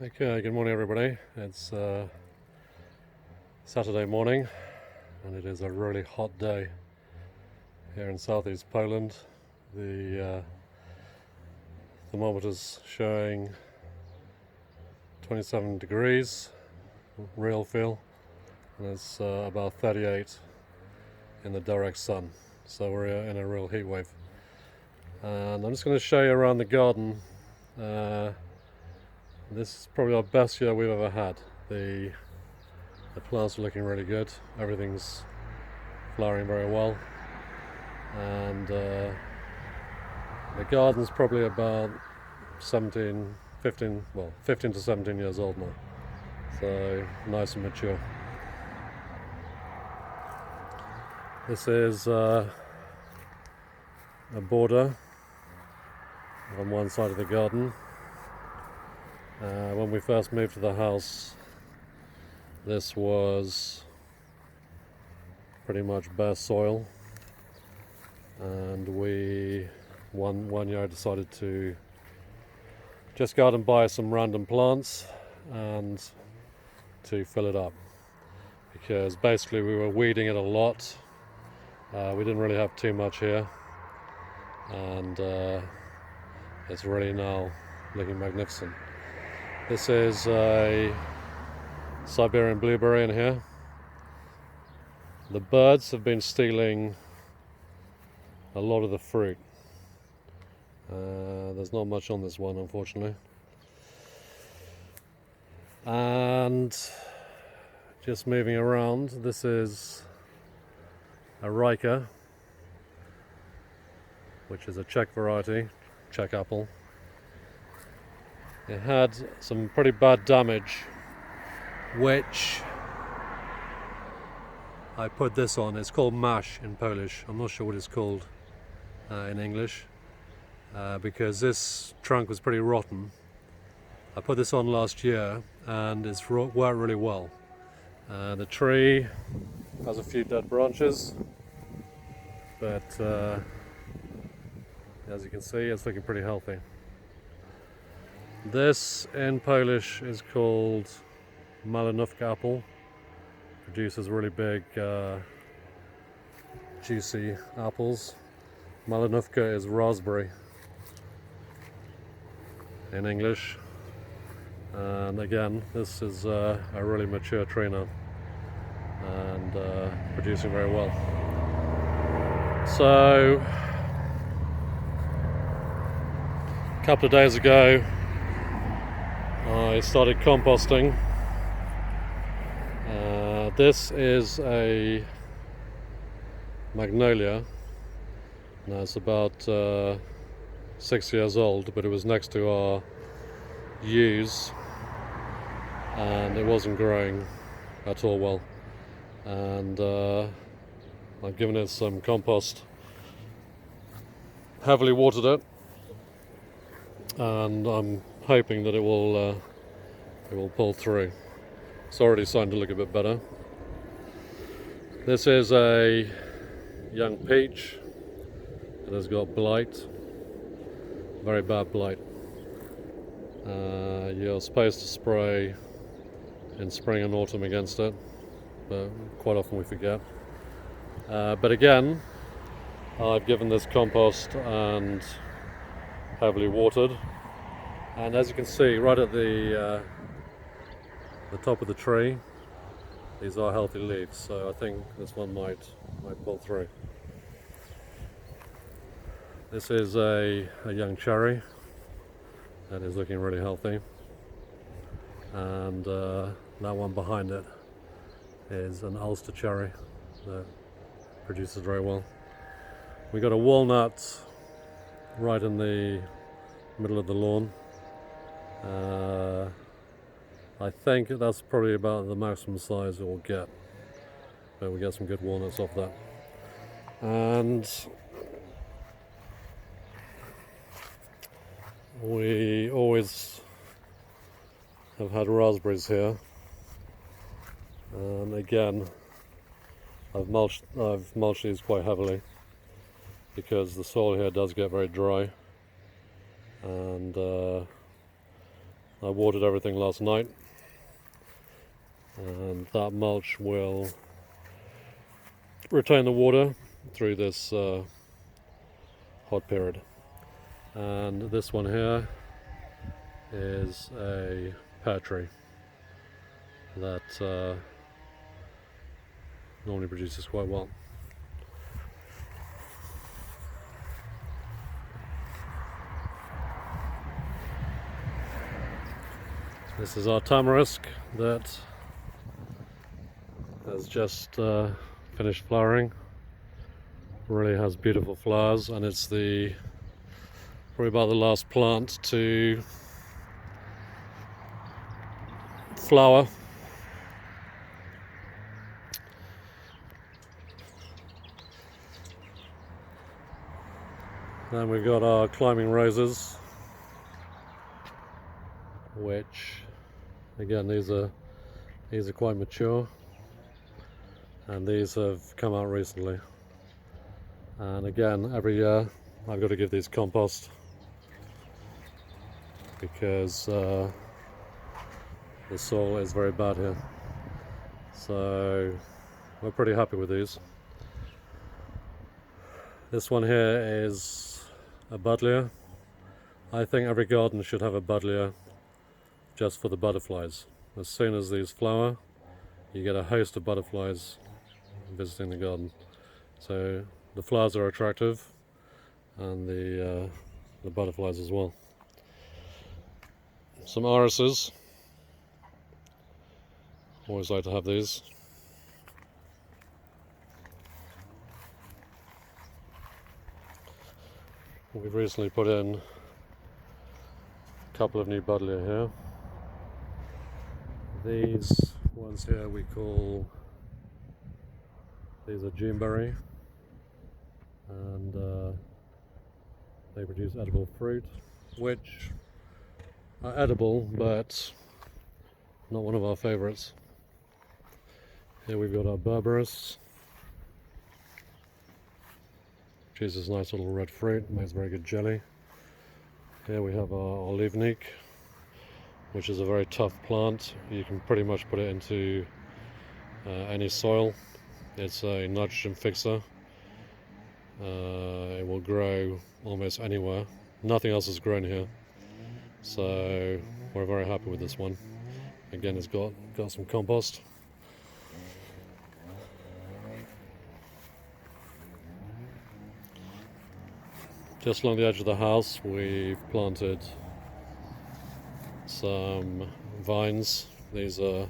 Okay, good morning everybody. It's Saturday morning and it is a really hot day here in southeast Poland. The thermometer's showing 27 degrees real feel, and it's about 38 in the direct sun, so we're in a real heat wave. And I'm just going to show you around the garden. This is probably our best year we've ever had. The plants are looking really good. Everything's flowering very well, and the garden's probably about 15 to 17 years old now. So nice and mature. This is a border on one side of the garden. When we first moved to the house, this was pretty much bare soil, and we one year decided to just go out and buy some random plants and to fill it up, because basically we were weeding it a lot. We didn't really have too much here, and it's really now looking magnificent. This is a Siberian Blueberry in here. The birds have been stealing a lot of the fruit. There's not much on this one, unfortunately. And just moving around, this is a Riker, which is a Czech variety, Czech apple. It had some pretty bad damage, which I put this on. It's called mash in Polish. I'm not sure what it's called in English, because this trunk was pretty rotten. I put this on last year and it's worked really well. The tree has a few dead branches, but as you can see, it's looking pretty healthy. This in Polish is called Malinotka apple. Produces really big, juicy apples. Malinotka is raspberry in English. And again, this is a really mature tree now, and producing very well. So, a couple of days ago, I started composting. This is a Magnolia. Now it's about 6 years old, but it was next to our yews and it wasn't growing at all well. And I've given it some compost, heavily watered it, and I'm hoping that it will pull through. It's already starting to look a bit better. This is a young peach. It has got blight, very bad blight. You're supposed to spray in spring and autumn against it, but quite often we forget. But again, I've given this compost and heavily watered, and as you can see right at the top of the tree, these are healthy leaves, so I think this one might pull through. This is a young cherry that is looking really healthy, and that one behind it is an Ulster cherry that produces very well. We got a walnut right in the middle of the lawn. I think that's probably about the maximum size it will get, but we get some good walnuts off that. And we always have had raspberries here, and again I've mulched these quite heavily because the soil here does get very dry, and I watered everything last night, and that mulch will retain the water through this hot period. And this one here is a pear tree that normally produces quite well. This is our tamarisk that has just finished flowering. Really has beautiful flowers, and it's probably about the last plant to flower. Then we've got our climbing roses, which again these are quite mature, and these have come out recently. And again, every year I've got to give these compost because the soil is very bad here. So we're pretty happy with these. This one here is a buddleia. I think every garden should have a buddleia just for the butterflies. As soon as these flower, you get a host of butterflies visiting the garden. So the flowers are attractive, and the butterflies as well. Some irises. Always like to have these. We've recently put in a couple of new buddleia here. These ones here we call, these are Juneberry, and they produce edible fruit, which are edible but not one of our favourites. Here we've got our Blackberries, produces nice little red fruit, makes very good jelly. Here we have our olivnik, which is a very tough plant. You can pretty much put it into any soil. It's a nitrogen fixer. It will grow almost anywhere. Nothing else has grown here, so we're very happy with this one. Again, it's got some compost. Just along the edge of the house we've planted some vines. These are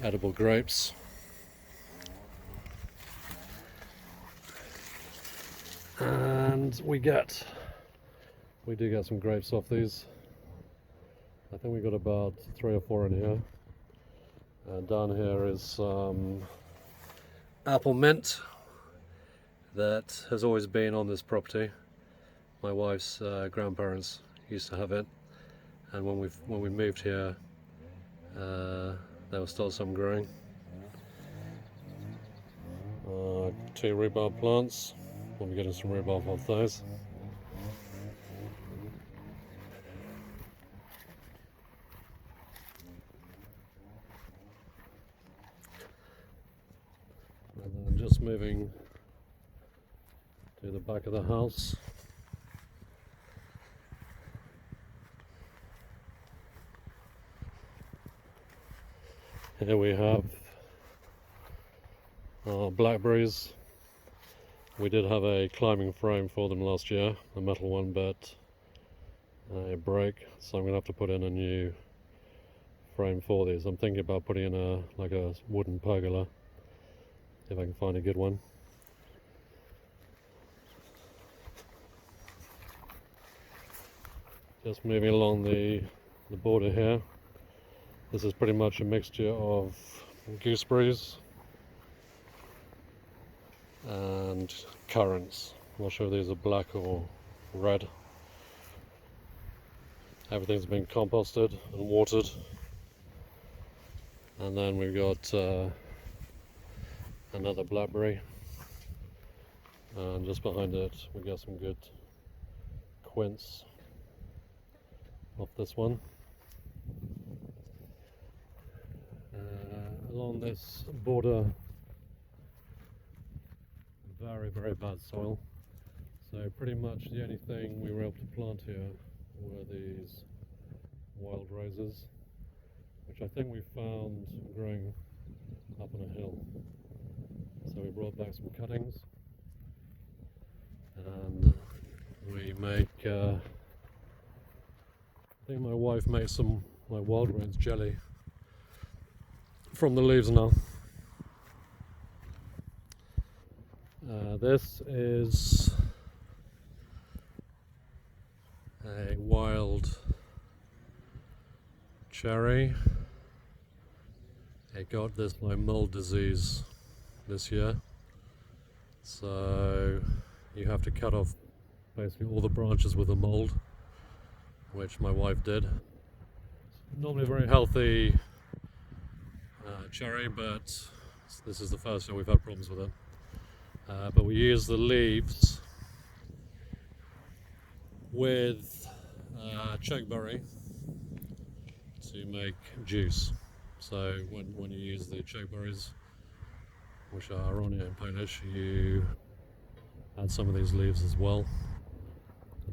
edible grapes. And we do get some grapes off these. I think we got about 3 or 4 in here. And down here is some apple mint that has always been on this property. My wife's grandparents used to have it, and when we moved here, there was still some growing. 2 rhubarb plants. We'll be getting some rhubarb off those. And then just moving to the back of the house. Here we have our Blackberries. We did have a climbing frame for them last year, a metal one, but it broke, so I'm going to have to put in a new frame for these. I'm thinking about putting in like a wooden pergola, if I can find a good one. Just moving along the border here. This is pretty much a mixture of gooseberries and currants. I'm not sure if these are black or red. Everything's been composted and watered. And then we've got another blackberry. And just behind it we got some good quince off this one. Along this border, very bad soil. So pretty much the only thing we were able to plant here were these wild roses, which I think we found growing up on a hill. So we brought back some cuttings, and we make, I think my wife makes some wild rose jelly from the leaves now. This is a wild cherry. It got this mold disease this year, so you have to cut off basically all the branches with the mold, which my wife did. Normally a very healthy cherry, but this is the first year we've had problems with it. But we use the leaves with Czech Berry to make juice. So when you use the Czech Berries, which are aronia in Polish, you add some of these leaves as well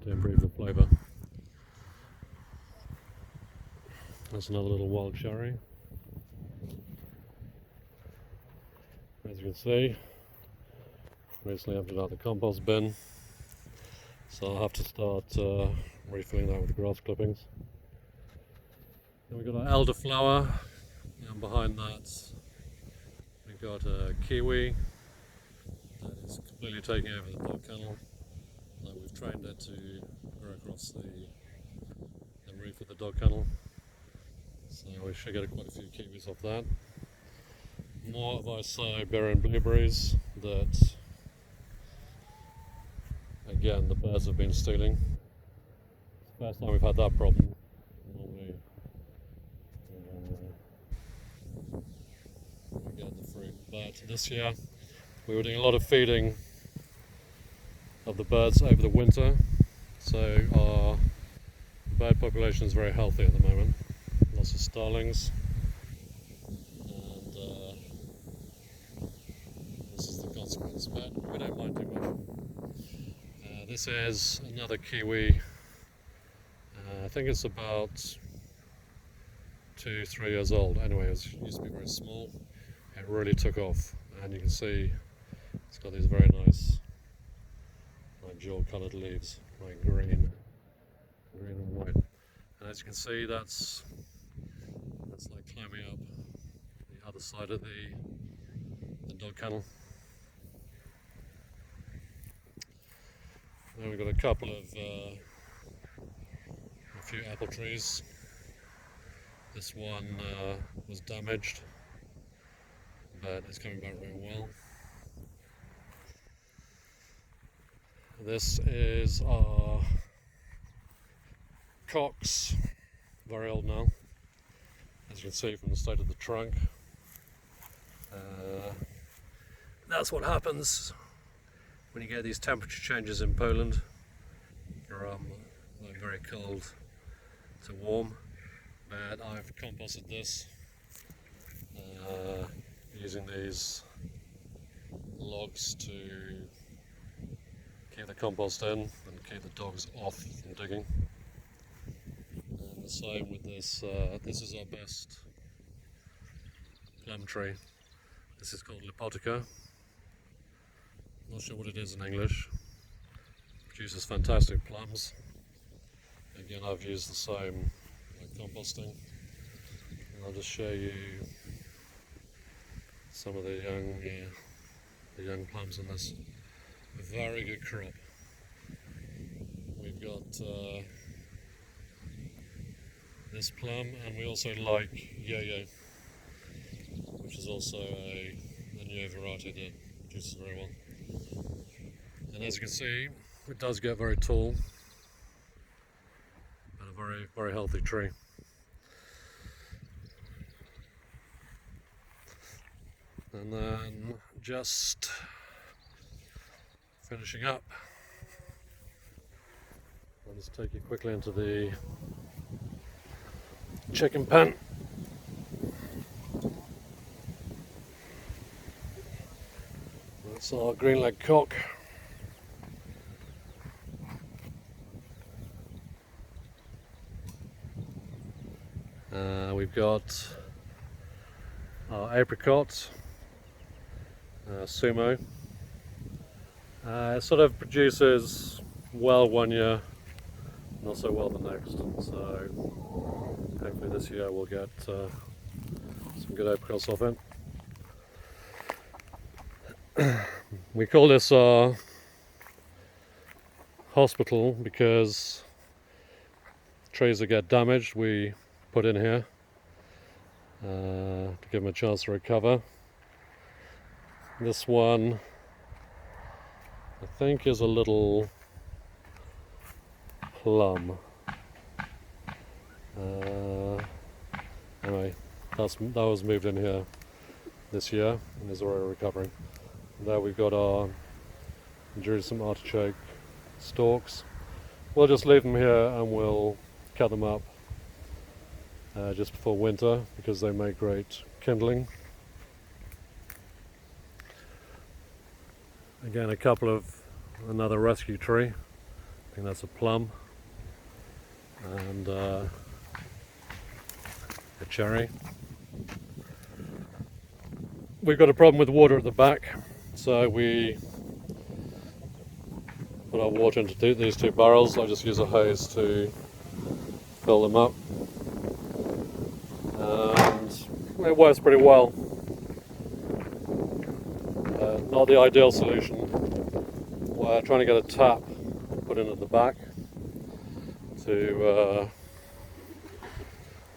to improve the flavour. That's another little wild cherry. As you can see, recently emptied out the compost bin, so I'll have to start refilling that with grass clippings. Then we've got our elderflower, and behind that we've got a kiwi that is completely taking over the dog kennel. We've trained it to grow across the roof of the dog kennel, so we should get quite a few kiwis off that. More of our Siberian blueberries that, again, the birds have been stealing. It's the first time we've had that problem. Normally we get the fruit, but this year we were doing a lot of feeding of the birds over the winter, so our bird population is very healthy at the moment. Lots of starlings, and this is the consequence, but we don't mind too much. This is another kiwi. I think it's about 2-3 years old. Anyway, it used to be very small. It really took off, and you can see it's got these very nice jewel coloured leaves, like green and white. And as you can see, that's like climbing up the other side of the dog kennel. Then we've got a couple of a few apple trees. This one was damaged, but it's coming back very well. This is our Cox, very old now, as you can see from the state of the trunk. That's what happens when you get these temperature changes in Poland, from very cold to warm. But I've composted this using these logs to keep the compost in and keep the dogs off from digging. And the same with this. This is our best plum tree. This is called Lipotica. Not sure what it is in English. Produces fantastic plums. Again, I've used the same composting. And I'll just show you some of the young plums in this. A very good crop. We've got this plum, and we also like Yo-Yo, which is also a new variety that produces very well. And as you can see, it does get very tall, and a very healthy tree. And then just finishing up, I'll just take you quickly into the chicken pen. That's our green-legged cock. We've got our apricot, Sumo. It sort of produces well one year, not so well the next. So hopefully this year we'll get some good apricots off it. We call this our hospital because trees that get damaged we put in here to give them a chance to recover. This one I think is a little plum. Anyway, that was moved in here this year and is already recovering. And there we've got our Jerusalem artichoke stalks. We'll just leave them here and we'll cut them up just before winter because they make great kindling. Again, another rescue tree. I think that's a plum and a cherry. We've got a problem with water at the back, so we put our water into these two barrels. I just use a hose to fill them up, and it works pretty well. Not the ideal solution. We're trying to get a tap put in at the back to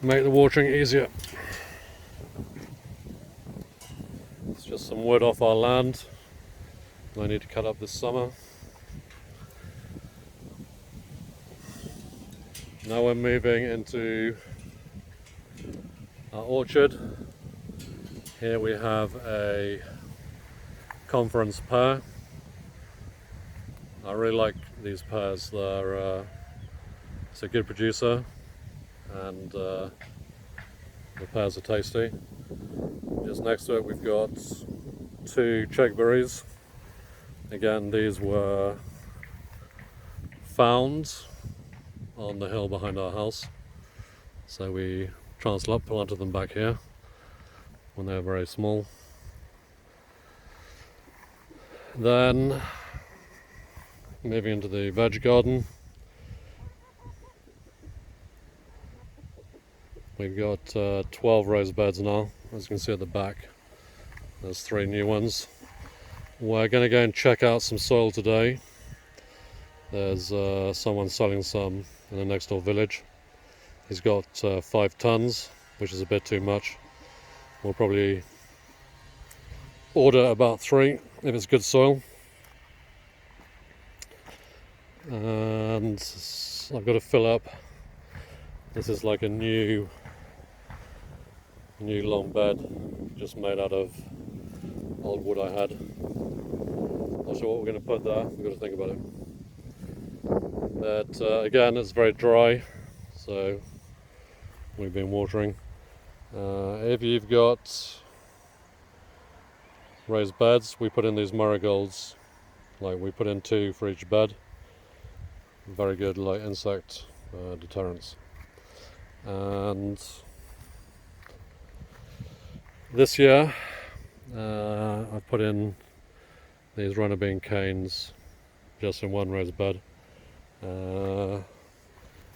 make the watering easier. It's just some wood off our land I need to cut up this summer. Now we're moving into our orchard. Here we have a conference pear. I really like these pears. It's a good producer and the pears are tasty. Just next to it we've got two Czech Berries. Again, these were found on the hill behind our house, so we planted them back here when they were very small. Then moving into the veg garden, we've got 12 rose beds now. As you can see at the back, there's 3 new ones. We're going to go and check out some soil today. There's someone selling some in the next door village. He's got 5 tons, which is a bit too much. We'll probably order about 3 if it's good soil. And I've got to fill up. This is like a new long bed, just made out of old wood I had. Not sure what we're going to put there. We've got to think about it. But again, it's very dry, so we've been watering. If you've got raised beds, we put in these marigolds. Like we put in 2 for each bed. Very good, like insect deterrents. And this year I've put in these runner bean canes just in 1 raised bed.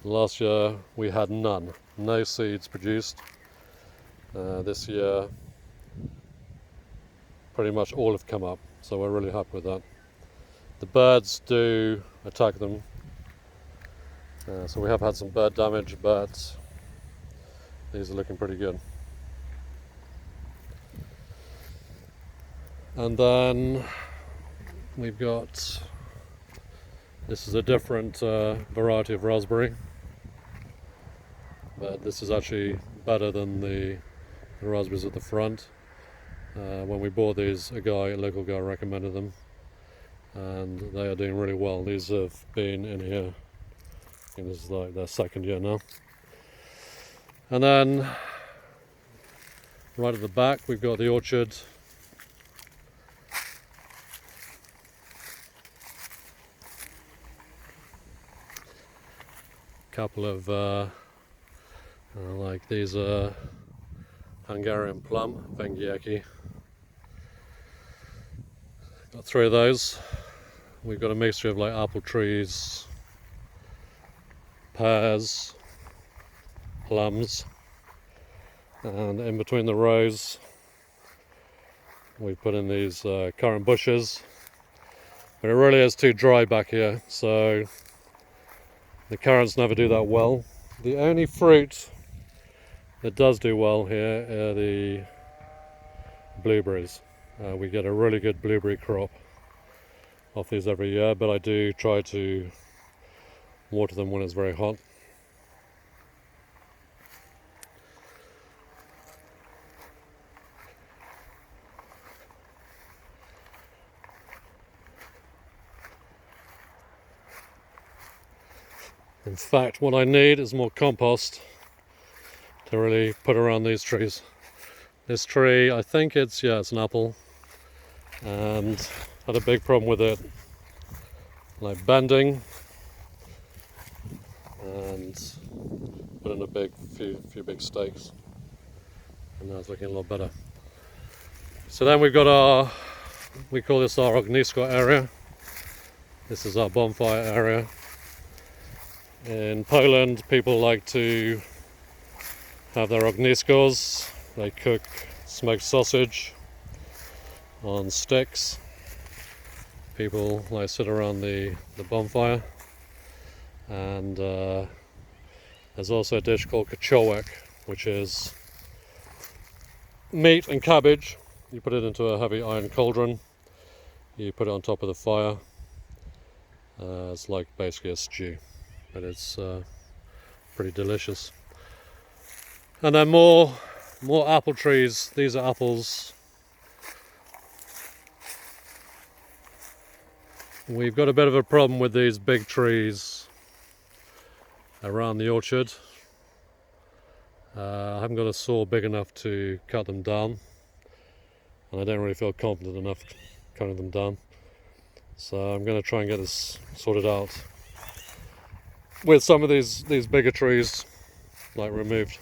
Last year we had no seeds produced. This year pretty much all have come up, so we're really happy with that. The birds do attack them, so we have had some bird damage, but these are looking pretty good. And then we've got, this is a different variety of raspberry, but this is actually better than the raspberries at the front. When we bought these, a local guy recommended them, and they are doing really well. These have been in here, I think this is like their 2nd year now. And then right at the back we've got the orchard. Couple of like these are Hungarian plum, Węgierki. Got 3 of those. We've got a mixture of like apple trees, pears, plums, and in between the rows we've put in these currant bushes. But it really is too dry back here, so the currants never do that well. The only fruit that does do well here are the blueberries. We get a really good blueberry crop off these every year, but I do try to water them when it's very hot. In fact, what I need is more compost to really put around these trees. This tree, I think it's an apple, and had a big problem with it, like bending, and put in a few big stakes, and now it's looking a lot better. So then we've got we call this our ognisko area. This is our bonfire area. In Poland, people like to have their ogniskos. They cook smoked sausage on sticks. People like sit around the bonfire, and there's also a dish called kociołek, which is meat and cabbage. You put it into a heavy iron cauldron, you put it on top of the fire. It's like basically a stew, but it's pretty delicious. And then more apple trees. These are apples. We've got a bit of a problem with these big trees around the orchard. I haven't got a saw big enough to cut them down, and I don't really feel confident enough cutting them down. So I'm going to try and get this sorted out with some of these bigger trees like removed.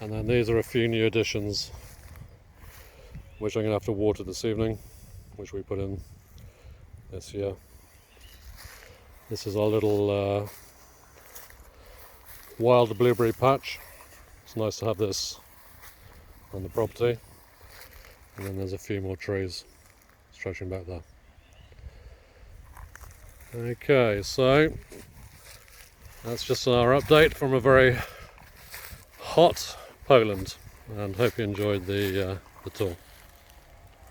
And then these are a few new additions which I'm going to have to water this evening, which we put in this year. This is our little wild blueberry patch. It's nice to have this on the property. And then there's a few more trees stretching back there. Okay, so that's just our update from a very hot Poland, and hope you enjoyed the tour.